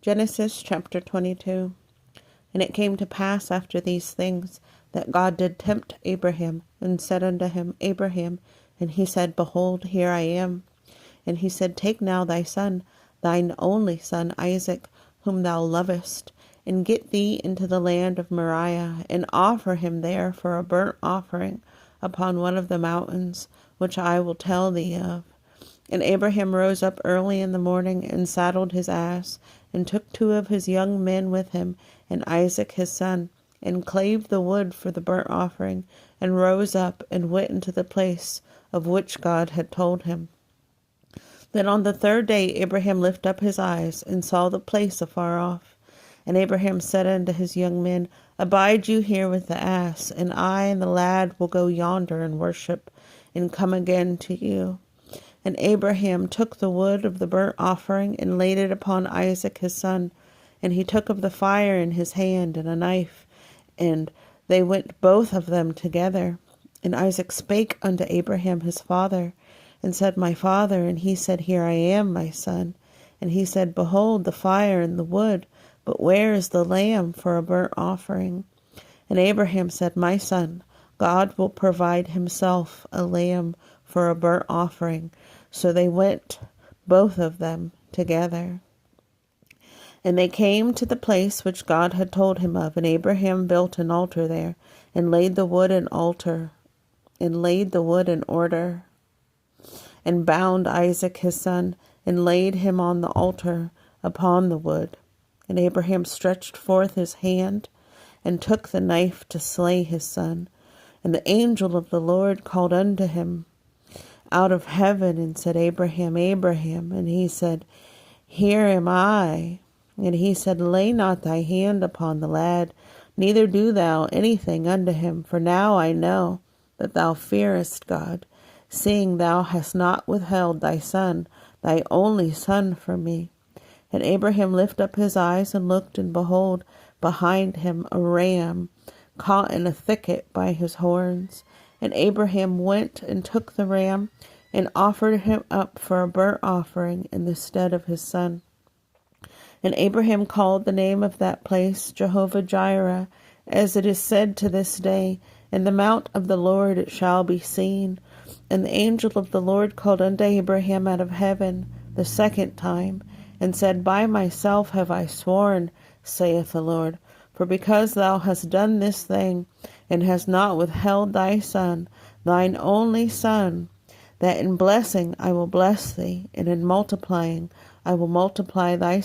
Genesis chapter 22. And it came to pass after these things that God did tempt Abraham, and said unto him, Abraham. And he said, Behold, here I am. And he said, Take now thy son, thine only son Isaac, whom thou lovest, and get thee into the land of Moriah, and offer him there for a burnt offering upon one of the mountains, which I will tell thee of. And Abraham rose up early in the morning, and saddled his ass, and took 2 of his young men with him, and Isaac his son, and clave the wood for the burnt offering, and rose up, and went into the place of which God had told him. Then on the 3rd day Abraham lifted up his eyes, and saw the place afar off. And Abraham said unto his young men, Abide you here with the ass, and I and the lad will go yonder and worship, and come again to you. And Abraham took the wood of the burnt offering, and laid it upon Isaac his son. And he took of the fire in his hand, and a knife, and they went both of them together. And Isaac spake unto Abraham his father, and said, My father. And he said, Here I am, my son. And he said, Behold the fire and the wood, but where is the lamb for a burnt offering? And Abraham said, My son, God will provide himself a lamb for a burnt offering. So they went, both of them, together. And they came to the place which God had told him of, and Abraham built an altar there, and laid the wood in order, and bound Isaac his son, and laid him on the altar upon the wood. And Abraham stretched forth his hand, and took the knife to slay his son. And the angel of the Lord called unto him out of heaven, and said, Abraham, Abraham. And he said, Here am I. And he said, Lay not thy hand upon the lad, neither do thou anything unto him. For now I know that thou fearest God, seeing thou hast not withheld thy son, thy only son, from me. And Abraham lifted up his eyes, and looked, and behold, behind him a ram caught in a thicket by his horns. And Abraham went and took the ram, and offered him up for a burnt offering in the stead of his son. And Abraham called the name of that place Jehovah-Jireh, as it is said to this day, In the mount of the Lord it shall be seen. And the angel of the Lord called unto Abraham out of heaven the 2nd time, and said, By myself have I sworn, saith the Lord, for because thou hast done this thing, and hast not withheld thy son, thine only son, that in blessing I will bless thee, and in multiplying I will multiply thy